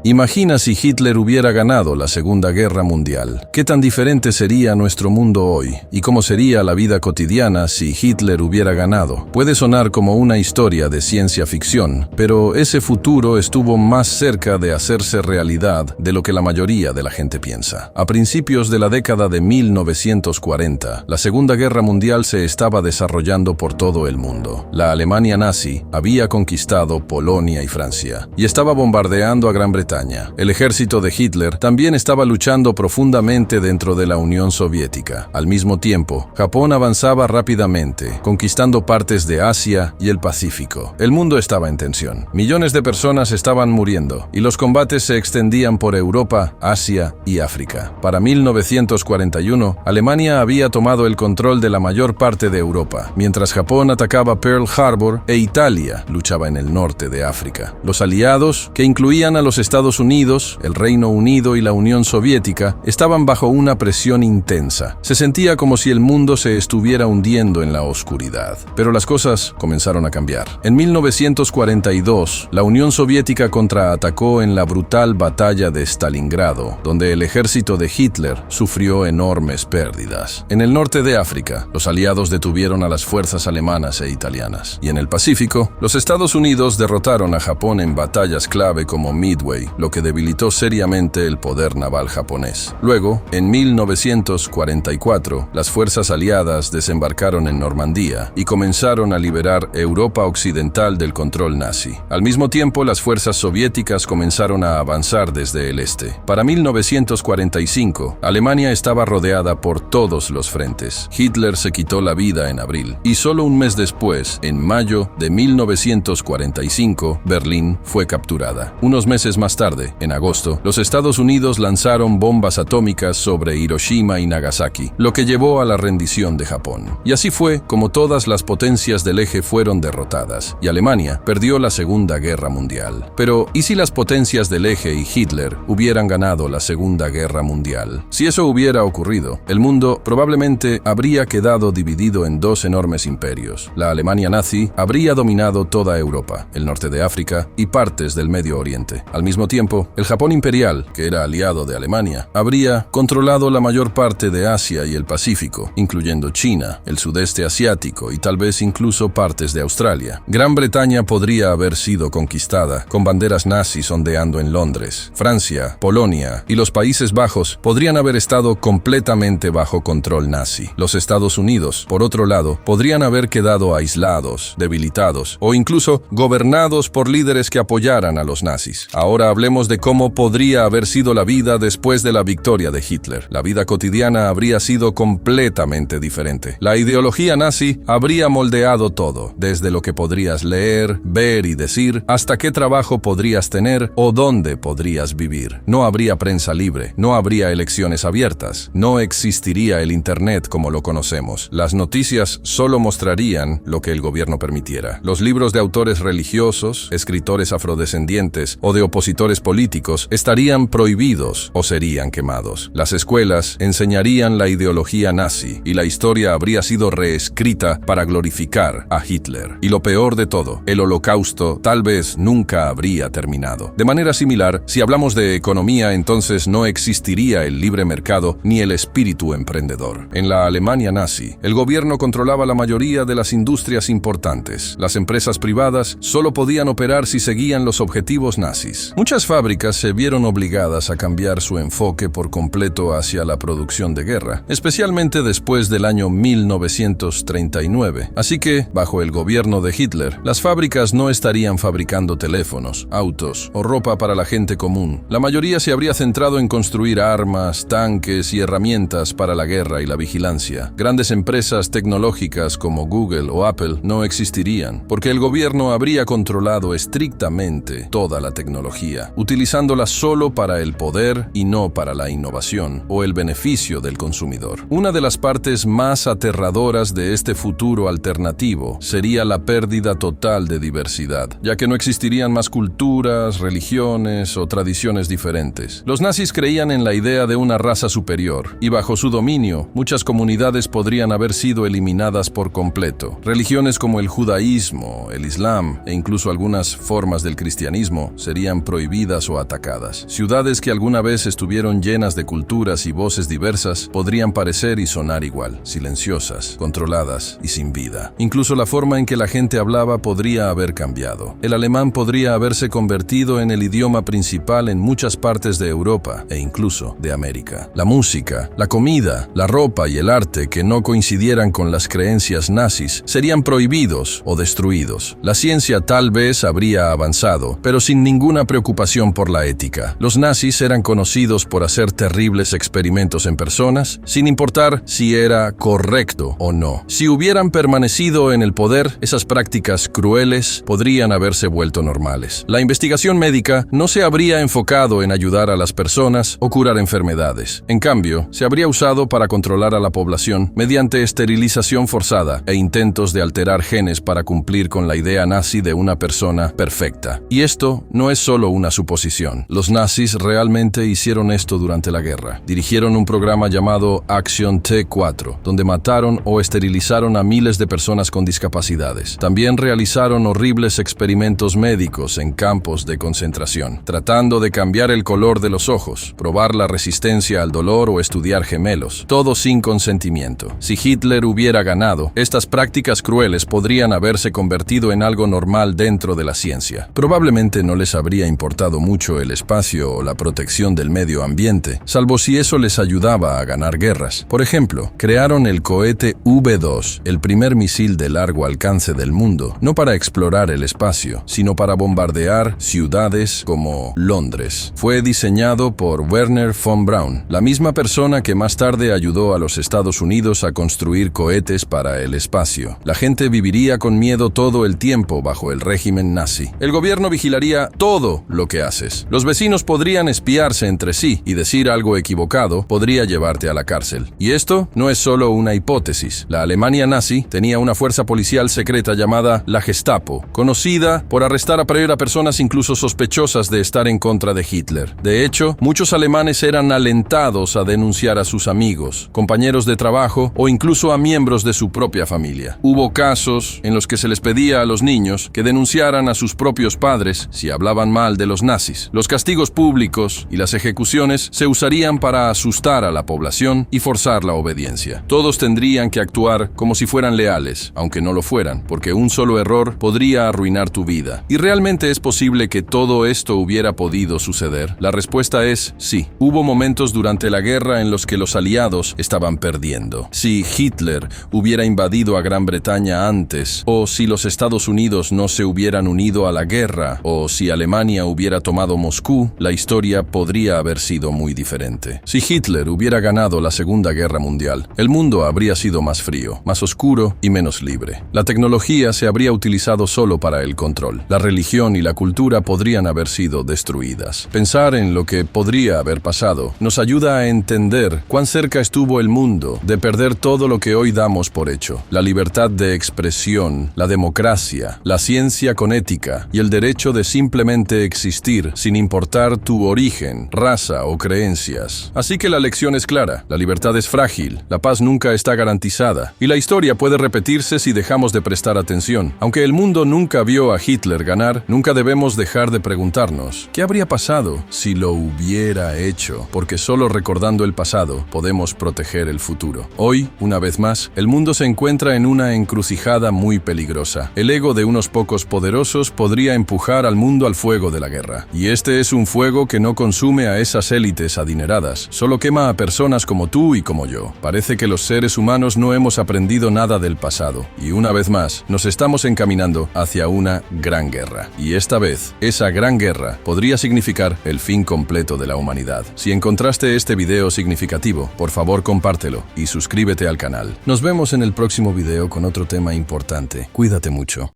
Imagina si Hitler hubiera ganado la Segunda Guerra Mundial. ¿Qué tan diferente sería nuestro mundo hoy? ¿Y cómo sería la vida cotidiana si Hitler hubiera ganado? Puede sonar como una historia de ciencia ficción, pero ese futuro estuvo más cerca de hacerse realidad de lo que la mayoría de la gente piensa. A principios de la década de 1940, la Segunda Guerra Mundial se estaba desarrollando por todo el mundo. La Alemania nazi había conquistado Polonia y Francia, y estaba bombardeando a Gran Bretaña. El ejército de Hitler también estaba luchando profundamente dentro de la Unión Soviética. Al mismo tiempo, Japón avanzaba rápidamente, conquistando partes de Asia y el Pacífico. El mundo estaba en tensión. Millones de personas estaban muriendo, y los combates se extendían por Europa, Asia y África. Para 1941, Alemania había tomado el control de la mayor parte de Europa, mientras Japón atacaba Pearl Harbor e Italia luchaba en el norte de África. Los aliados, que incluían a los Estados Unidos, el Reino Unido y la Unión Soviética, estaban bajo una presión intensa. Se sentía como si el mundo se estuviera hundiendo en la oscuridad. Pero las cosas comenzaron a cambiar. En 1942, la Unión Soviética contraatacó en la brutal batalla de Stalingrado, donde el ejército de Hitler sufrió enormes pérdidas. En el norte de África, los aliados detuvieron a las fuerzas alemanas e italianas. Y en el Pacífico, los Estados Unidos derrotaron a Japón en batallas clave como Midway, lo que debilitó seriamente el poder naval japonés. Luego, en 1944, las fuerzas aliadas desembarcaron en Normandía y comenzaron a liberar Europa Occidental del control nazi. Al mismo tiempo, las fuerzas soviéticas comenzaron a avanzar desde el este. Para 1945, Alemania estaba rodeada por todos los frentes. Hitler se quitó la vida en abril, y solo un mes después, en mayo de 1945, Berlín fue capturada. Unos meses más tarde, en agosto, los Estados Unidos lanzaron bombas atómicas sobre Hiroshima y Nagasaki, lo que llevó a la rendición de Japón. Y así fue como todas las potencias del eje fueron derrotadas, y Alemania perdió la Segunda Guerra Mundial. Pero, ¿y si las potencias del eje y Hitler hubieran ganado la Segunda Guerra Mundial? Si eso hubiera ocurrido, el mundo probablemente habría quedado dividido en dos enormes imperios. La Alemania nazi habría dominado toda Europa, el norte de África y partes del Medio Oriente. Al mismo tiempo, el Japón imperial, que era aliado de Alemania, habría controlado la mayor parte de Asia y el Pacífico, incluyendo China, el sudeste asiático y tal vez incluso partes de Australia. Gran Bretaña podría haber sido conquistada, con banderas nazis ondeando en Londres. Francia, Polonia y los Países Bajos podrían haber estado completamente bajo control nazi. Los Estados Unidos, por otro lado, podrían haber quedado aislados, debilitados o incluso gobernados por líderes que apoyaran a los nazis. Ahora hablemos de cómo podría haber sido la vida después de la victoria de Hitler. La vida cotidiana habría sido completamente diferente. La ideología nazi habría moldeado todo, desde lo que podrías leer, ver y decir, hasta qué trabajo podrías tener o dónde podrías vivir. No habría prensa libre, no habría elecciones abiertas, no existiría el Internet como lo conocemos. Las noticias solo mostrarían lo que el gobierno permitiera. Los libros de autores religiosos, escritores afrodescendientes o de opositores políticos estarían prohibidos o serían quemados. Las escuelas enseñarían la ideología nazi y la historia habría sido reescrita para glorificar a Hitler. Y lo peor de todo, el Holocausto tal vez nunca habría terminado. De manera similar, si hablamos de economía, entonces no existiría el libre mercado ni el espíritu emprendedor. En la Alemania nazi, el gobierno controlaba la mayoría de las industrias importantes. Las empresas privadas solo podían operar si seguían los objetivos nazis. Muchas fábricas se vieron obligadas a cambiar su enfoque por completo hacia la producción de guerra, especialmente después del año 1939. Así que, bajo el gobierno de Hitler, las fábricas no estarían fabricando teléfonos, autos o ropa para la gente común. La mayoría se habría centrado en construir armas, tanques y herramientas para la guerra y la vigilancia. Grandes empresas tecnológicas como Google o Apple no existirían, porque el gobierno habría controlado estrictamente toda la tecnología, utilizándola solo para el poder y no para la innovación o el beneficio del consumidor. Una de las partes más aterradoras de este futuro alternativo sería la pérdida total de diversidad, ya que no existirían más culturas, religiones o tradiciones diferentes. Los nazis creían en la idea de una raza superior, y bajo su dominio, muchas comunidades podrían haber sido eliminadas por completo. Religiones como el judaísmo, el islam e incluso algunas formas del cristianismo serían prohibidas prohibidas o atacadas. Ciudades que alguna vez estuvieron llenas de culturas y voces diversas podrían parecer y sonar igual, silenciosas, controladas y sin vida. Incluso la forma en que la gente hablaba podría haber cambiado. El alemán podría haberse convertido en el idioma principal en muchas partes de Europa e incluso de América. La música, la comida, la ropa y el arte que no coincidieran con las creencias nazis serían prohibidos o destruidos. La ciencia tal vez habría avanzado, pero sin ninguna preocupación por la ética. Los nazis eran conocidos por hacer terribles experimentos en personas, sin importar si era correcto o no. Si hubieran permanecido en el poder, esas prácticas crueles podrían haberse vuelto normales. La investigación médica no se habría enfocado en ayudar a las personas o curar enfermedades. En cambio, se habría usado para controlar a la población mediante esterilización forzada e intentos de alterar genes para cumplir con la idea nazi de una persona perfecta. Y esto no es solo una suposición. Los nazis realmente hicieron esto durante la guerra. Dirigieron un programa llamado Acción T4, donde mataron o esterilizaron a miles de personas con discapacidades. También realizaron horribles experimentos médicos en campos de concentración, tratando de cambiar el color de los ojos, probar la resistencia al dolor o estudiar gemelos, todo sin consentimiento. Si Hitler hubiera ganado, estas prácticas crueles podrían haberse convertido en algo normal dentro de la ciencia. Probablemente no les habría importado mucho el espacio o la protección del medio ambiente, salvo si eso les ayudaba a ganar guerras. Por ejemplo, crearon el cohete V2, el primer misil de largo alcance del mundo, no para explorar el espacio, sino para bombardear ciudades como Londres. Fue diseñado por Wernher von Braun, la misma persona que más tarde ayudó a los Estados Unidos a construir cohetes para el espacio. La gente viviría con miedo todo el tiempo bajo el régimen nazi. El gobierno vigilaría todo lo que haces. Los vecinos podrían espiarse entre sí y decir algo equivocado podría llevarte a la cárcel. Y esto no es solo una hipótesis. La Alemania nazi tenía una fuerza policial secreta llamada la Gestapo, conocida por arrestar a personas incluso sospechosas de estar en contra de Hitler. De hecho, muchos alemanes eran alentados a denunciar a sus amigos, compañeros de trabajo o incluso a miembros de su propia familia. Hubo casos en los que se les pedía a los niños que denunciaran a sus propios padres si hablaban mal de los nazis. Los castigos públicos y las ejecuciones se usarían para asustar a la población y forzar la obediencia. Todos tendrían que actuar como si fueran leales, aunque no lo fueran, porque un solo error podría arruinar tu vida. ¿Y realmente es posible que todo esto hubiera podido suceder? La respuesta es sí. Hubo momentos durante la guerra en los que los aliados estaban perdiendo. Si Hitler hubiera invadido a Gran Bretaña antes, o si los Estados Unidos no se hubieran unido a la guerra, o si Alemania hubiera tomado Moscú, la historia podría haber sido muy diferente. Si Hitler hubiera ganado la Segunda Guerra Mundial, el mundo habría sido más frío, más oscuro y menos libre. La tecnología se habría utilizado solo para el control. La religión y la cultura podrían haber sido destruidas. Pensar en lo que podría haber pasado nos ayuda a entender cuán cerca estuvo el mundo de perder todo lo que hoy damos por hecho: la libertad de expresión, la democracia, la ciencia con ética y el derecho de simplemente existir sin importar tu origen, raza o creencias. Así que la lección es clara: la libertad es frágil, la paz nunca está garantizada y la historia puede repetirse si dejamos de prestar atención. Aunque el mundo nunca vio a Hitler ganar, nunca debemos dejar de preguntarnos ¿qué habría pasado si lo hubiera hecho? Porque solo recordando el pasado podemos proteger el futuro. Hoy, una vez más, el mundo se encuentra en una encrucijada muy peligrosa. El ego de unos pocos poderosos podría empujar al mundo al fuego de la guerra. Y este es un fuego que no consume a esas élites adineradas, solo quema a personas como tú y como yo. Parece que los seres humanos no hemos aprendido nada del pasado, y una vez más, nos estamos encaminando hacia una gran guerra. Y esta vez, esa gran guerra podría significar el fin completo de la humanidad. Si encontraste este video significativo, por favor compártelo y suscríbete al canal. Nos vemos en el próximo video con otro tema importante. Cuídate mucho.